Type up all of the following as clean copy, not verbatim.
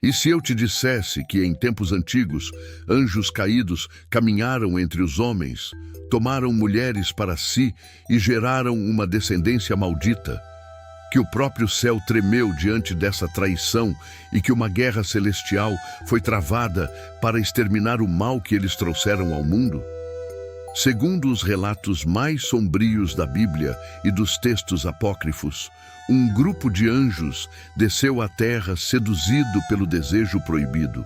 E se eu te dissesse que em tempos antigos anjos caídos caminharam entre os homens, tomaram mulheres para si e geraram uma descendência maldita, que o próprio céu tremeu diante dessa traição e que uma guerra celestial foi travada para exterminar o mal que eles trouxeram ao mundo? Segundo os relatos mais sombrios da Bíblia e dos textos apócrifos, um grupo de anjos desceu à terra seduzido pelo desejo proibido.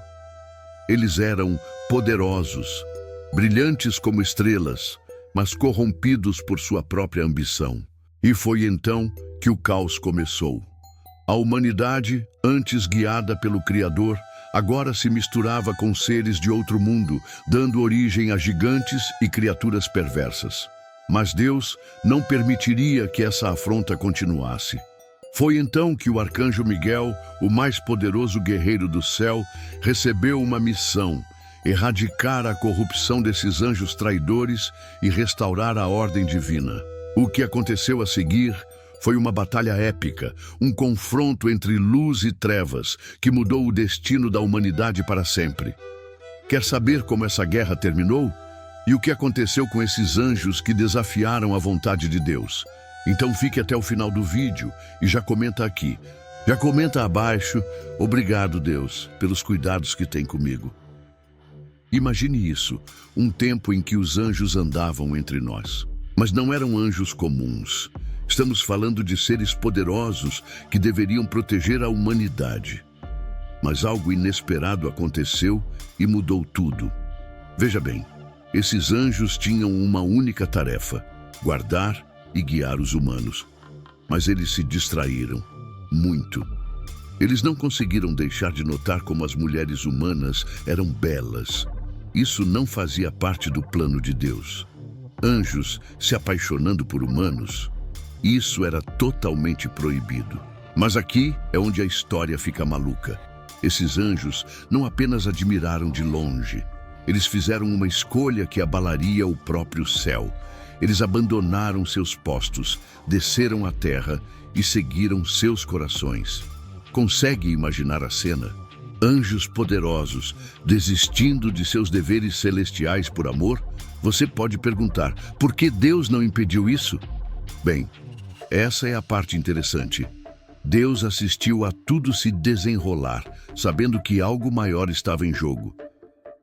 Eles eram poderosos, brilhantes como estrelas, mas corrompidos por sua própria ambição. E foi então que o caos começou. A humanidade, antes guiada pelo Criador, agora se misturava com seres de outro mundo, dando origem a gigantes e criaturas perversas. Mas Deus não permitiria que essa afronta continuasse. Foi então que o arcanjo Miguel, o mais poderoso guerreiro do céu, recebeu uma missão: erradicar a corrupção desses anjos traidores e restaurar a ordem divina. O que aconteceu a seguir foi uma batalha épica, um confronto entre luz e trevas que mudou o destino da humanidade para sempre. Quer saber como essa guerra terminou? E o que aconteceu com esses anjos que desafiaram a vontade de Deus? Então fique até o final do vídeo e já comenta aqui. Já comenta abaixo: obrigado, Deus, pelos cuidados que tem comigo. Imagine isso, um tempo em que os anjos andavam entre nós. Mas não eram anjos comuns. Estamos falando de seres poderosos que deveriam proteger a humanidade. Mas algo inesperado aconteceu e mudou tudo. Veja bem, esses anjos tinham uma única tarefa: guardar e guiar os humanos. Mas eles se distraíram muito. Eles não conseguiram deixar de notar como as mulheres humanas eram belas. Isso não fazia parte do plano de Deus. Anjos se apaixonando por humanos, isso era totalmente proibido. Mas aqui é onde a história fica maluca. Esses anjos não apenas admiraram de longe, eles fizeram uma escolha que abalaria o próprio céu. Eles abandonaram seus postos, desceram à terra e seguiram seus corações. Consegue imaginar a cena? Anjos poderosos desistindo de seus deveres celestiais por amor? Você pode perguntar: por que Deus não impediu isso? Bem, essa é a parte interessante. Deus assistiu a tudo se desenrolar, sabendo que algo maior estava em jogo.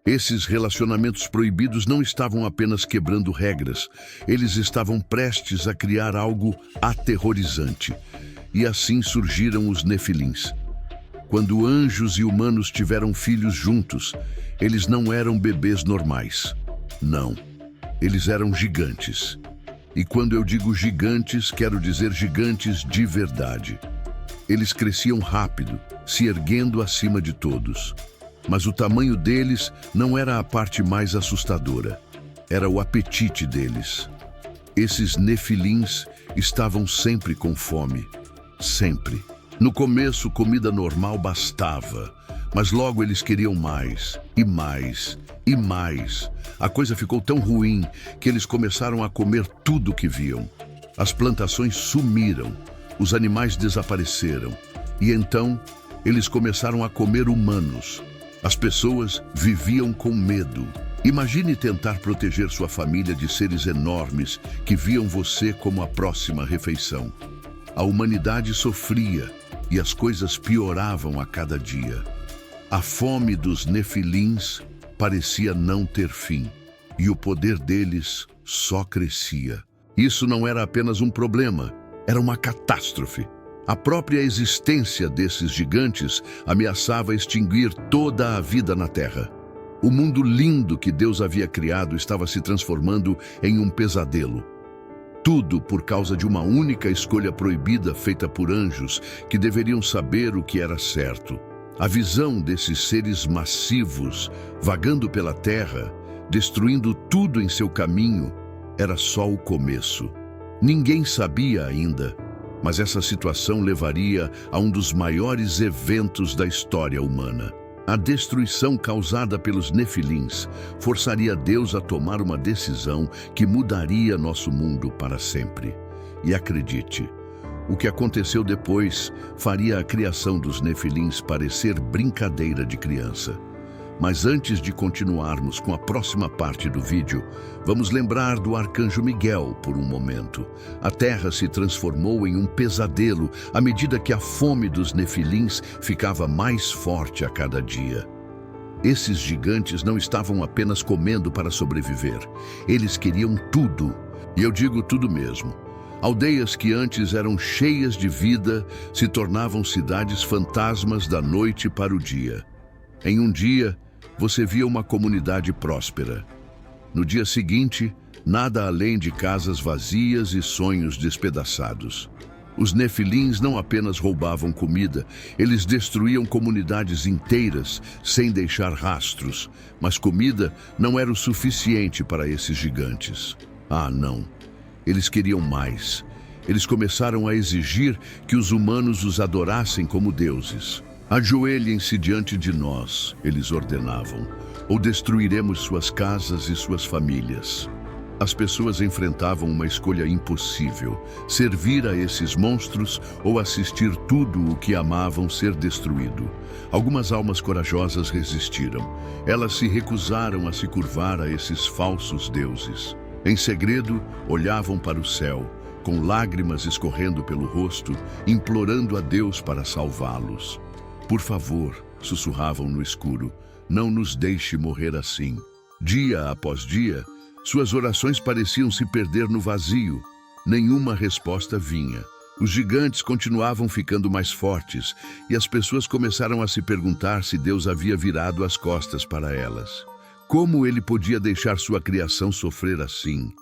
Esses relacionamentos proibidos não estavam apenas quebrando regras, eles estavam prestes a criar algo aterrorizante. E assim surgiram os Nefilins. Quando anjos e humanos tiveram filhos juntos, eles não eram bebês normais. Não, eles eram gigantes. E quando eu digo gigantes, quero dizer gigantes de verdade. Eles cresciam rápido, se erguendo acima de todos. Mas o tamanho deles não era a parte mais assustadora. Era o apetite deles. Esses nefilins estavam sempre com fome. Sempre. No começo, comida normal bastava. Mas logo eles queriam mais, e mais, e mais. A coisa ficou tão ruim que eles começaram a comer tudo que viam. As plantações sumiram, os animais desapareceram. E então, eles começaram a comer humanos. As pessoas viviam com medo. Imagine tentar proteger sua família de seres enormes que viam você como a próxima refeição. A humanidade sofria e as coisas pioravam a cada dia. A fome dos nefilins parecia não ter fim, e o poder deles só crescia. Isso não era apenas um problema, era uma catástrofe. A própria existência desses gigantes ameaçava extinguir toda a vida na Terra. O mundo lindo que Deus havia criado estava se transformando em um pesadelo. Tudo por causa de uma única escolha proibida feita por anjos que deveriam saber o que era certo. A visão desses seres massivos, vagando pela terra, destruindo tudo em seu caminho, era só o começo. Ninguém sabia ainda, mas essa situação levaria a um dos maiores eventos da história humana. A destruição causada pelos nefilins forçaria Deus a tomar uma decisão que mudaria nosso mundo para sempre. E acredite, O que aconteceu depois faria a criação dos Nefilins parecer brincadeira de criança. Mas antes de continuarmos com a próxima parte do vídeo, vamos lembrar do arcanjo Miguel por um momento. A terra se transformou em um pesadelo à medida que a fome dos Nefilins ficava mais forte a cada dia. Esses gigantes não estavam apenas comendo para sobreviver. Eles queriam tudo. E eu digo tudo mesmo. Aldeias que antes eram cheias de vida se tornavam cidades fantasmas da noite para o dia. Em um dia, você via uma comunidade próspera. No dia seguinte, nada além de casas vazias e sonhos despedaçados. Os Nefilins não apenas roubavam comida, eles destruíam comunidades inteiras sem deixar rastros. Mas comida não era o suficiente para esses gigantes. Ah, não. Eles queriam mais. Eles começaram a exigir que os humanos os adorassem como deuses. Ajoelhem-se diante de nós, eles ordenavam, ou destruiremos suas casas e suas famílias. As pessoas enfrentavam uma escolha impossível: servir a esses monstros ou assistir tudo o que amavam ser destruído. Algumas almas corajosas resistiram. Elas se recusaram a se curvar a esses falsos deuses. Em segredo, olhavam para o céu, com lágrimas escorrendo pelo rosto, implorando a Deus para salvá-los. Por favor, sussurravam no escuro, não nos deixe morrer assim. Dia após dia, suas orações pareciam se perder no vazio. Nenhuma resposta vinha. Os gigantes continuavam ficando mais fortes e as pessoas começaram a se perguntar se Deus havia virado as costas para elas. Como ele podia deixar sua criação sofrer assim?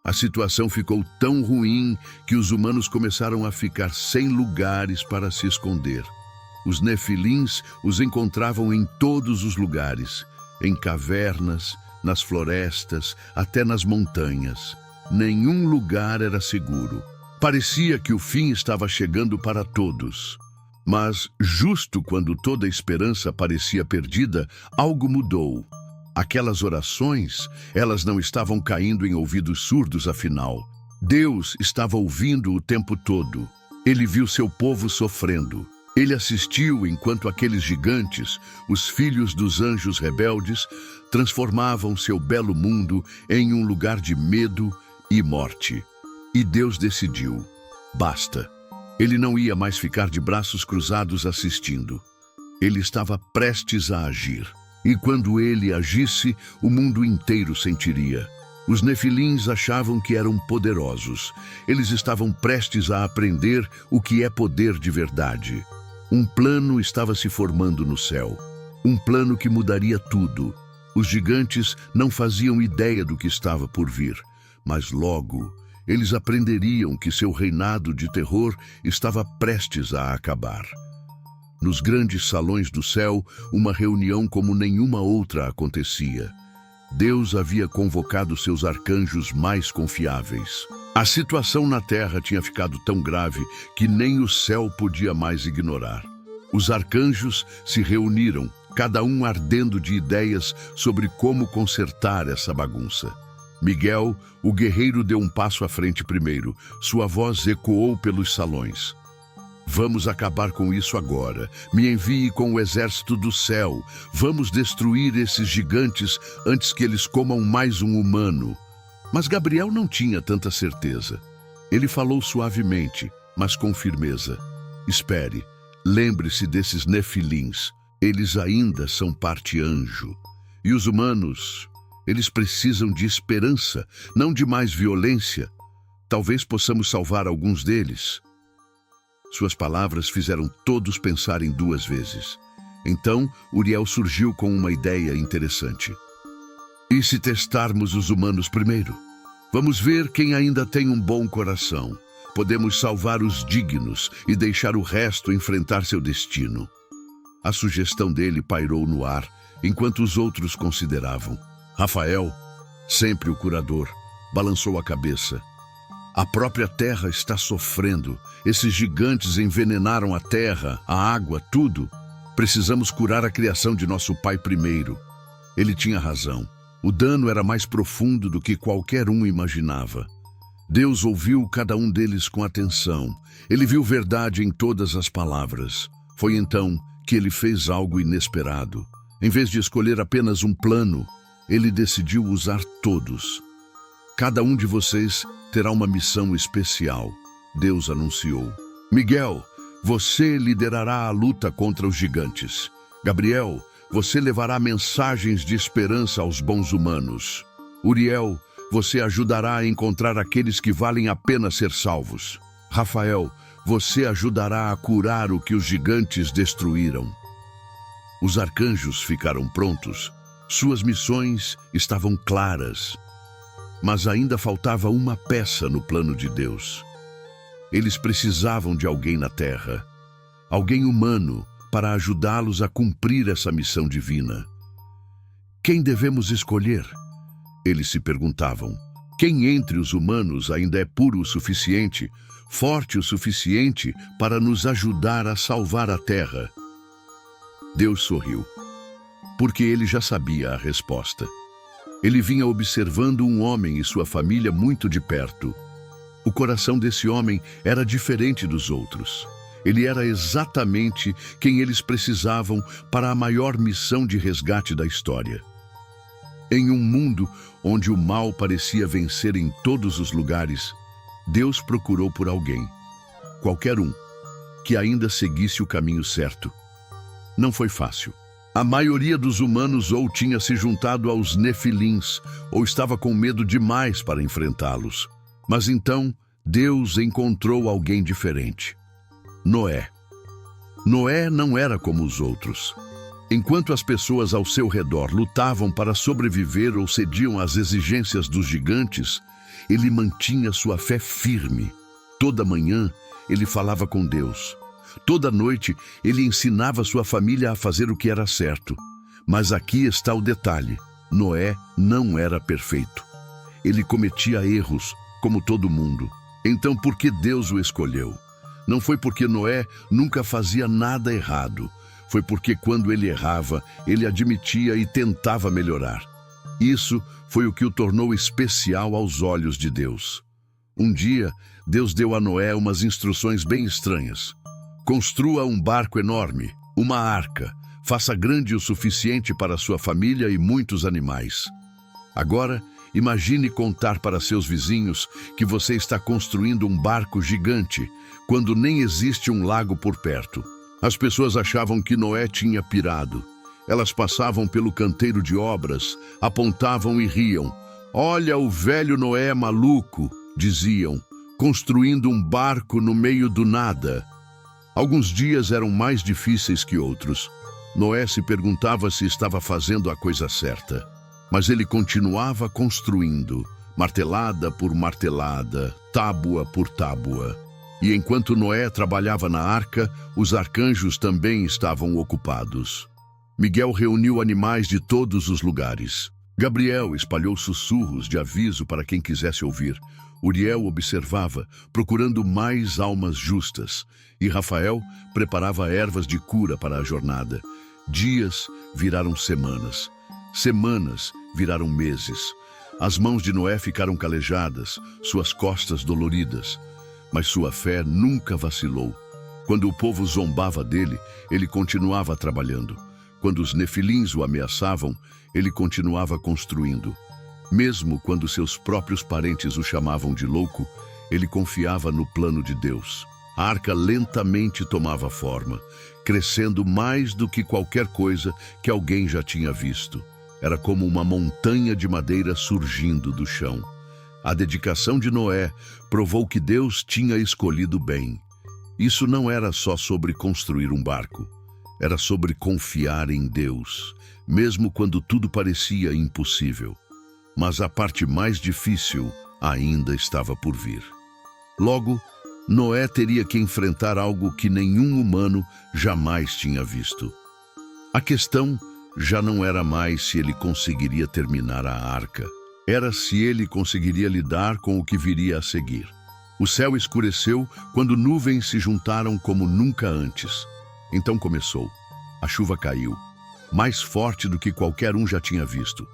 A situação ficou tão ruim que os humanos começaram a ficar sem lugares para se esconder. Os Nefilins os encontravam em todos os lugares, em cavernas, nas florestas, até nas montanhas. Nenhum lugar era seguro. Parecia que o fim estava chegando para todos. Mas, justo quando toda a esperança parecia perdida, algo mudou. Aquelas orações, elas não estavam caindo em ouvidos surdos, afinal. Deus estava ouvindo o tempo todo. Ele viu seu povo sofrendo. Ele assistiu enquanto aqueles gigantes, os filhos dos anjos rebeldes, transformavam seu belo mundo em um lugar de medo e morte. E Deus decidiu: basta. Ele não ia mais ficar de braços cruzados assistindo. Ele estava prestes a agir. E quando ele agisse, o mundo inteiro sentiria. Os Nefilins achavam que eram poderosos. Eles estavam prestes a aprender o que é poder de verdade. Um plano estava se formando no céu. Um plano que mudaria tudo. Os gigantes não faziam ideia do que estava por vir. Mas logo, eles aprenderiam que seu reinado de terror estava prestes a acabar. Nos grandes salões do céu, uma reunião como nenhuma outra acontecia. Deus havia convocado seus arcanjos mais confiáveis. A situação na terra tinha ficado tão grave que nem o céu podia mais ignorar. Os arcanjos se reuniram, cada um ardendo de ideias sobre como consertar essa bagunça. Miguel, o guerreiro, deu um passo à frente primeiro. Sua voz ecoou pelos salões. Vamos acabar com isso agora. Me envie com o exército do céu. Vamos destruir esses gigantes antes que eles comam mais um humano. Mas Gabriel não tinha tanta certeza. Ele falou suavemente, mas com firmeza. Espere, lembre-se desses Nefilins. Eles ainda são parte anjo. E os humanos, eles precisam de esperança, não de mais violência. Talvez possamos salvar alguns deles. Suas palavras fizeram todos pensarem duas vezes. Então, Uriel surgiu com uma ideia interessante. E se testarmos os humanos primeiro? Vamos ver quem ainda tem um bom coração. Podemos salvar os dignos e deixar o resto enfrentar seu destino. A sugestão dele pairou no ar, enquanto os outros consideravam. Rafael, sempre o curador, balançou a cabeça. A própria terra está sofrendo. Esses gigantes envenenaram a terra, a água, tudo. Precisamos curar a criação de nosso pai primeiro. Ele tinha razão. O dano era mais profundo do que qualquer um imaginava. Deus ouviu cada um deles com atenção. Ele viu verdade em todas as palavras. Foi então que ele fez algo inesperado. Em vez de escolher apenas um plano, ele decidiu usar todos. Cada um de vocês terá uma missão especial, Deus anunciou. Miguel, você liderará a luta contra os gigantes. Gabriel, você levará mensagens de esperança aos bons humanos. Uriel, você ajudará a encontrar aqueles que valem a pena ser salvos. Rafael, você ajudará a curar o que os gigantes destruíram. Os arcanjos ficaram prontos. Suas missões estavam claras. Mas ainda faltava uma peça no plano de Deus. Eles precisavam de alguém na terra, alguém humano, para ajudá-los a cumprir essa missão divina. Quem devemos escolher? Eles se perguntavam. Quem entre os humanos ainda é puro o suficiente, forte o suficiente para nos ajudar a salvar a terra? Deus sorriu, porque ele já sabia a resposta. Ele vinha observando um homem e sua família muito de perto. O coração desse homem era diferente dos outros. Ele era exatamente quem eles precisavam para a maior missão de resgate da história. Em um mundo onde o mal parecia vencer em todos os lugares, Deus procurou por alguém, qualquer um, que ainda seguisse o caminho certo. Não foi fácil. A maioria dos humanos ou tinha se juntado aos Nefilins, ou estava com medo demais para enfrentá-los. Mas então, Deus encontrou alguém diferente. Noé. Noé não era como os outros. Enquanto as pessoas ao seu redor lutavam para sobreviver ou cediam às exigências dos gigantes, ele mantinha sua fé firme. Toda manhã, ele falava com Deus. Toda noite, ele ensinava sua família a fazer o que era certo. Mas aqui está o detalhe. Noé não era perfeito. Ele cometia erros, como todo mundo. Então, por que Deus o escolheu? Não foi porque Noé nunca fazia nada errado. Foi porque quando ele errava, ele admitia e tentava melhorar. Isso foi o que o tornou especial aos olhos de Deus. Um dia, Deus deu a Noé umas instruções bem estranhas. Construa um barco enorme, uma arca. Faça grande o suficiente para sua família e muitos animais. Agora, imagine contar para seus vizinhos que você está construindo um barco gigante, quando nem existe um lago por perto. As pessoas achavam que Noé tinha pirado. Elas passavam pelo canteiro de obras, apontavam e riam. Olha o velho Noé maluco, diziam, construindo um barco no meio do nada. Alguns dias eram mais difíceis que outros. Noé se perguntava se estava fazendo a coisa certa. Mas ele continuava construindo, martelada por martelada, tábua por tábua. E enquanto Noé trabalhava na arca, os arcanjos também estavam ocupados. Miguel reuniu animais de todos os lugares. Gabriel espalhou sussurros de aviso para quem quisesse ouvir. Uriel observava, procurando mais almas justas. E Rafael preparava ervas de cura para a jornada. Dias viraram semanas. Semanas viraram meses. As mãos de Noé ficaram calejadas, suas costas doloridas. Mas sua fé nunca vacilou. Quando o povo zombava dele, ele continuava trabalhando. Quando os nefilins o ameaçavam, ele continuava construindo. Mesmo quando seus próprios parentes o chamavam de louco, ele confiava no plano de Deus. A arca lentamente tomava forma, crescendo mais do que qualquer coisa que alguém já tinha visto. Era como uma montanha de madeira surgindo do chão. A dedicação de Noé provou que Deus tinha escolhido bem. Isso não era só sobre construir um barco. Era sobre confiar em Deus, mesmo quando tudo parecia impossível. Mas a parte mais difícil ainda estava por vir. Logo, Noé teria que enfrentar algo que nenhum humano jamais tinha visto. A questão já não era mais se ele conseguiria terminar a arca. Era se ele conseguiria lidar com o que viria a seguir. O céu escureceu quando nuvens se juntaram como nunca antes. Então começou. A chuva caiu, mais forte do que qualquer um já tinha visto.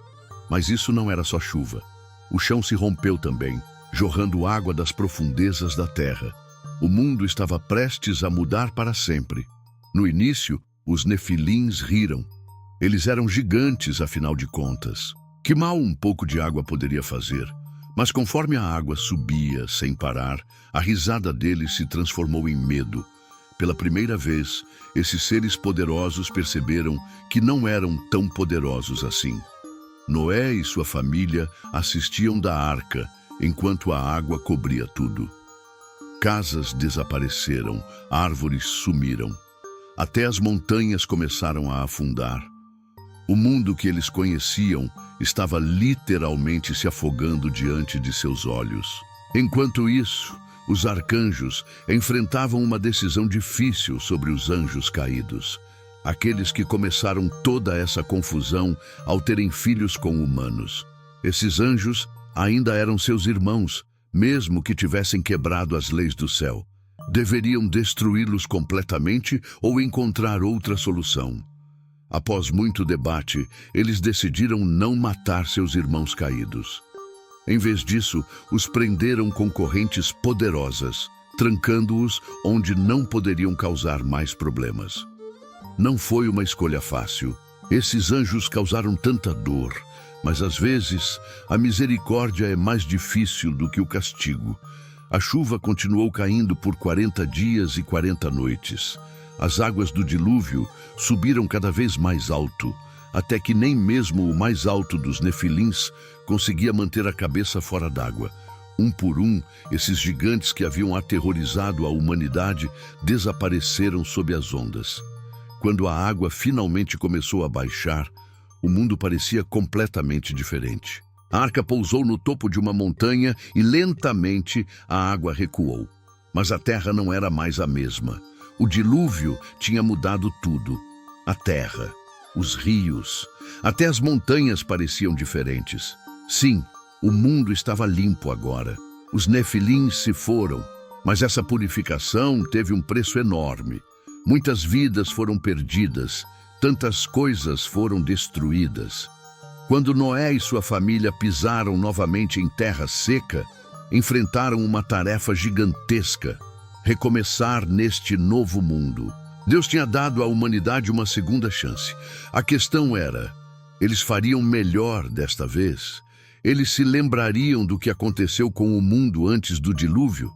Mas isso não era só chuva. O chão se rompeu também. jorrando água das profundezas da terra. O mundo estava prestes a mudar para sempre. No início, os nefilins riram. Eles eram gigantes, afinal de contas. Que mal um pouco de água poderia fazer? Mas conforme a água subia sem parar, a risada deles se transformou em medo. Pela primeira vez, esses seres poderosos perceberam que não eram tão poderosos assim. Noé e sua família assistiam da arca, enquanto a água cobria tudo. Casas desapareceram, árvores sumiram. Até as montanhas começaram a afundar. O mundo que eles conheciam estava literalmente se afogando diante de seus olhos. Enquanto isso, os arcanjos enfrentavam uma decisão difícil sobre os anjos caídos. Aqueles que começaram toda essa confusão ao terem filhos com humanos. Esses anjos ainda eram seus irmãos, mesmo que tivessem quebrado as leis do céu. Deveriam destruí-los completamente ou encontrar outra solução. Após muito debate, eles decidiram não matar seus irmãos caídos. Em vez disso, os prenderam com correntes poderosas, trancando-os onde não poderiam causar mais problemas. Não foi uma escolha fácil. Esses anjos causaram tanta dor, mas às vezes a misericórdia é mais difícil do que o castigo. A chuva continuou caindo por 40 dias e 40 noites. As águas do dilúvio subiram cada vez mais alto, até que nem mesmo o mais alto dos nefilins conseguia manter a cabeça fora d'água. Um por um, esses gigantes que haviam aterrorizado a humanidade desapareceram sob as ondas. Quando a água finalmente começou a baixar, o mundo parecia completamente diferente. A arca pousou no topo de uma montanha e lentamente a água recuou. Mas a terra não era mais a mesma. O dilúvio tinha mudado tudo. A terra, os rios, até as montanhas pareciam diferentes. Sim, o mundo estava limpo agora. Os nefilins se foram, mas essa purificação teve um preço enorme. Muitas vidas foram perdidas, tantas coisas foram destruídas. Quando Noé e sua família pisaram novamente em terra seca, enfrentaram uma tarefa gigantesca: recomeçar neste novo mundo. Deus tinha dado à humanidade uma segunda chance. A questão era, eles fariam melhor desta vez? Eles se lembrariam do que aconteceu com o mundo antes do dilúvio?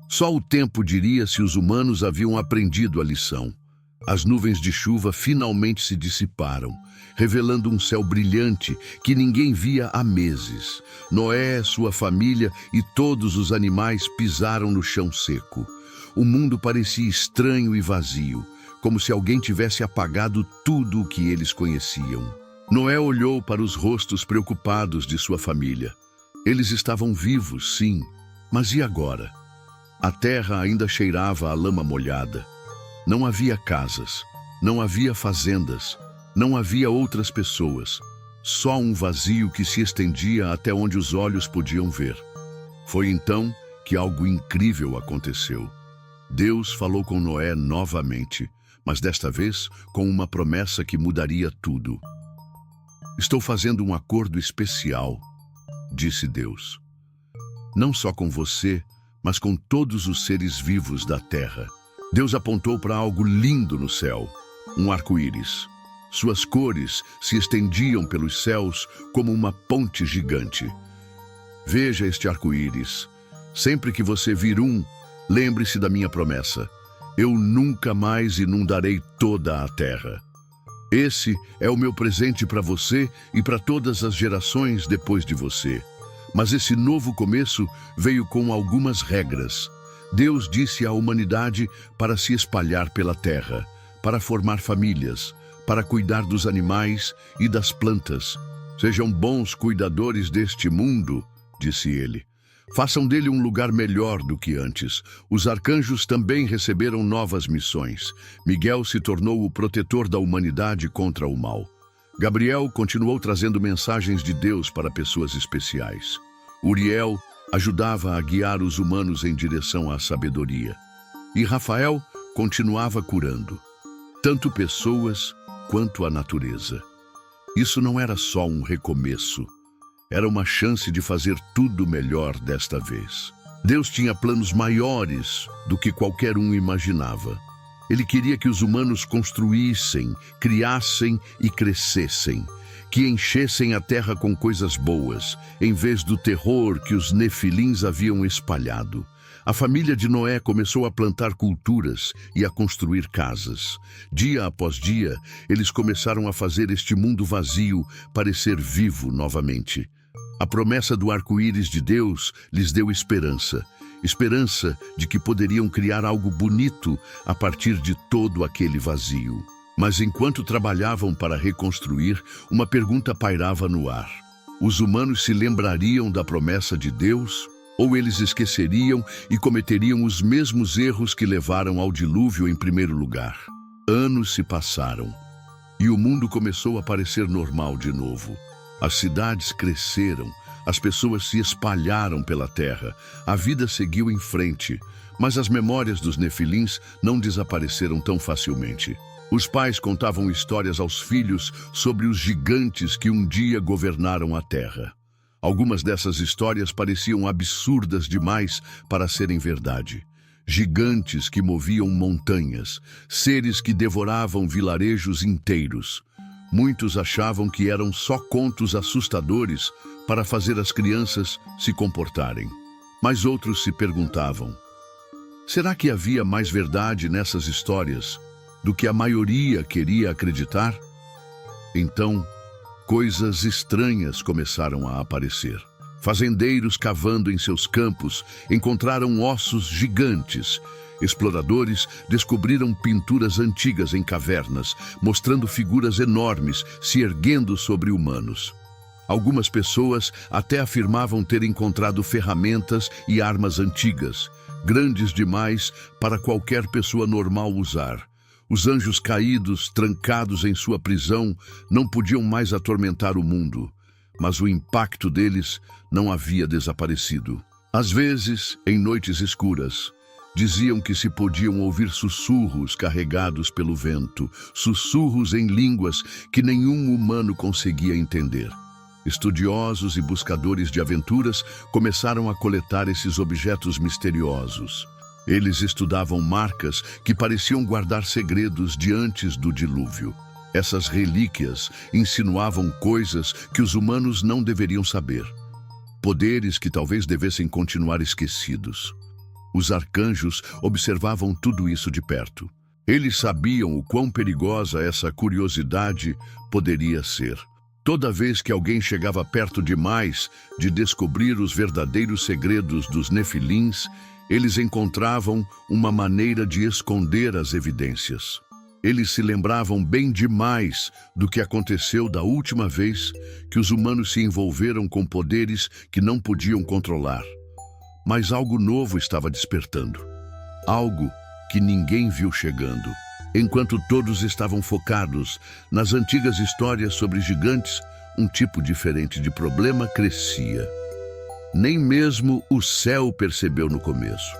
Só o tempo diria se os humanos haviam aprendido a lição. As nuvens de chuva finalmente se dissiparam, revelando um céu brilhante que ninguém via há meses. Noé, sua família e todos os animais pisaram no chão seco. O mundo parecia estranho e vazio, como se alguém tivesse apagado tudo o que eles conheciam. Noé olhou para os rostos preocupados de sua família. Eles estavam vivos, sim, mas e agora? A terra ainda cheirava a lama molhada. Não havia casas, não havia fazendas, não havia outras pessoas. Só um vazio que se estendia até onde os olhos podiam ver. Foi então que algo incrível aconteceu. Deus falou com Noé novamente, mas desta vez com uma promessa que mudaria tudo. Estou fazendo um acordo especial, disse Deus. Não só com você, mas com todos os seres vivos da terra. Deus apontou para algo lindo no céu, um arco-íris. Suas cores se estendiam pelos céus como uma ponte gigante. Veja este arco-íris. Sempre que você vir um, lembre-se da minha promessa. Eu nunca mais inundarei toda a terra. Esse é o meu presente para você e para todas as gerações depois de você. Mas esse novo começo veio com algumas regras. Deus disse à humanidade para se espalhar pela terra, para formar famílias, para cuidar dos animais e das plantas. Sejam bons cuidadores deste mundo, disse ele. Façam dele um lugar melhor do que antes. Os arcanjos também receberam novas missões. Miguel se tornou o protetor da humanidade contra o mal. Gabriel continuou trazendo mensagens de Deus para pessoas especiais. Uriel ajudava a guiar os humanos em direção à sabedoria. E Rafael continuava curando, tanto pessoas quanto a natureza. Isso não era só um recomeço. Era uma chance de fazer tudo melhor desta vez. Deus tinha planos maiores do que qualquer um imaginava. Ele queria que os humanos construíssem, criassem e crescessem, que enchessem a terra com coisas boas, em vez do terror que os nefilins haviam espalhado. A família de Noé começou a plantar culturas e a construir casas. Dia após dia, eles começaram a fazer este mundo vazio parecer vivo novamente. A promessa do arco-íris de Deus lhes deu esperança. Esperança de que poderiam criar algo bonito a partir de todo aquele vazio. Mas enquanto trabalhavam para reconstruir, uma pergunta pairava no ar. Os humanos se lembrariam da promessa de Deus? Ou eles esqueceriam e cometeriam os mesmos erros que levaram ao dilúvio em primeiro lugar? Anos se passaram e o mundo começou a parecer normal de novo. As cidades cresceram, as pessoas se espalharam pela terra, a vida seguiu em frente, mas as memórias dos nefilins não desapareceram tão facilmente. Os pais contavam histórias aos filhos sobre os gigantes que um dia governaram a terra. Algumas dessas histórias pareciam absurdas demais para serem verdade. Gigantes que moviam montanhas, seres que devoravam vilarejos inteiros. Muitos achavam que eram só contos assustadores para fazer as crianças se comportarem. Mas outros se perguntavam: será que havia mais verdade nessas histórias do que a maioria queria acreditar? Então, coisas estranhas começaram a aparecer. Fazendeiros cavando em seus campos encontraram ossos gigantes. Exploradores descobriram pinturas antigas em cavernas, mostrando figuras enormes se erguendo sobre humanos. Algumas pessoas até afirmavam ter encontrado ferramentas e armas antigas, grandes demais para qualquer pessoa normal usar. Os anjos caídos, trancados em sua prisão, não podiam mais atormentar o mundo, mas o impacto deles não havia desaparecido. Às vezes, em noites escuras, diziam que se podiam ouvir sussurros carregados pelo vento, sussurros em línguas que nenhum humano conseguia entender. Estudiosos e buscadores de aventuras começaram a coletar esses objetos misteriosos. Eles estudavam marcas que pareciam guardar segredos de antes do dilúvio. Essas relíquias insinuavam coisas que os humanos não deveriam saber. Poderes que talvez devessem continuar esquecidos. Os arcanjos observavam tudo isso de perto. Eles sabiam o quão perigosa essa curiosidade poderia ser. Toda vez que alguém chegava perto demais de descobrir os verdadeiros segredos dos nefilins, eles encontravam uma maneira de esconder as evidências. Eles se lembravam bem demais do que aconteceu da última vez que os humanos se envolveram com poderes que não podiam controlar. Mas algo novo estava despertando. Algo que ninguém viu chegando. Enquanto todos estavam focados nas antigas histórias sobre gigantes, um tipo diferente de problema crescia. Nem mesmo o céu percebeu no começo.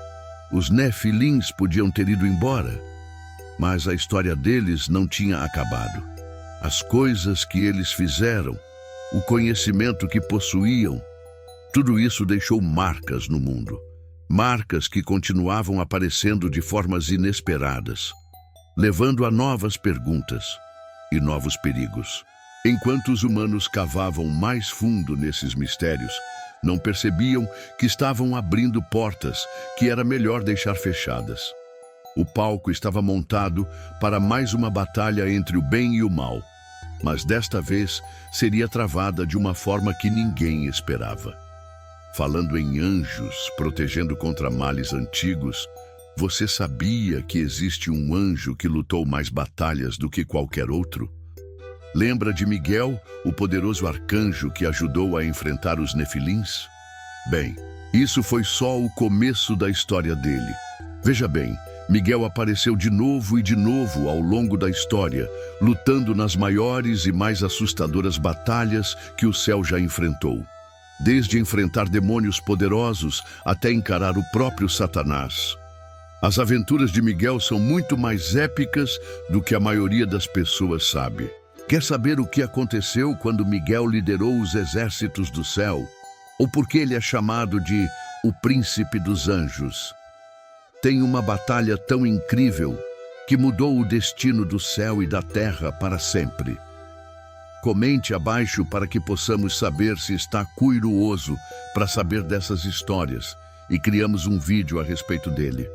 Os nefilins podiam ter ido embora, mas a história deles não tinha acabado. As coisas que eles fizeram, o conhecimento que possuíam, tudo isso deixou marcas no mundo. Marcas que continuavam aparecendo de formas inesperadas, levando a novas perguntas e novos perigos. Enquanto os humanos cavavam mais fundo nesses mistérios, não percebiam que estavam abrindo portas que era melhor deixar fechadas. O palco estava montado para mais uma batalha entre o bem e o mal, mas desta vez seria travada de uma forma que ninguém esperava. Falando em anjos protegendo contra males antigos, você sabia que existe um anjo que lutou mais batalhas do que qualquer outro? Lembra de Miguel, o poderoso arcanjo que ajudou a enfrentar os nefilins? Bem, isso foi só o começo da história dele. Veja bem, Miguel apareceu de novo e de novo ao longo da história, lutando nas maiores e mais assustadoras batalhas que o céu já enfrentou. Desde enfrentar demônios poderosos até encarar o próprio Satanás. As aventuras de Miguel são muito mais épicas do que a maioria das pessoas sabe. Quer saber o que aconteceu quando Miguel liderou os exércitos do céu? Ou por que ele é chamado de o príncipe dos anjos? Tem uma batalha tão incrível que mudou o destino do céu e da terra para sempre. Comente abaixo para que possamos saber se está curioso para saber dessas histórias e criamos um vídeo a respeito dele.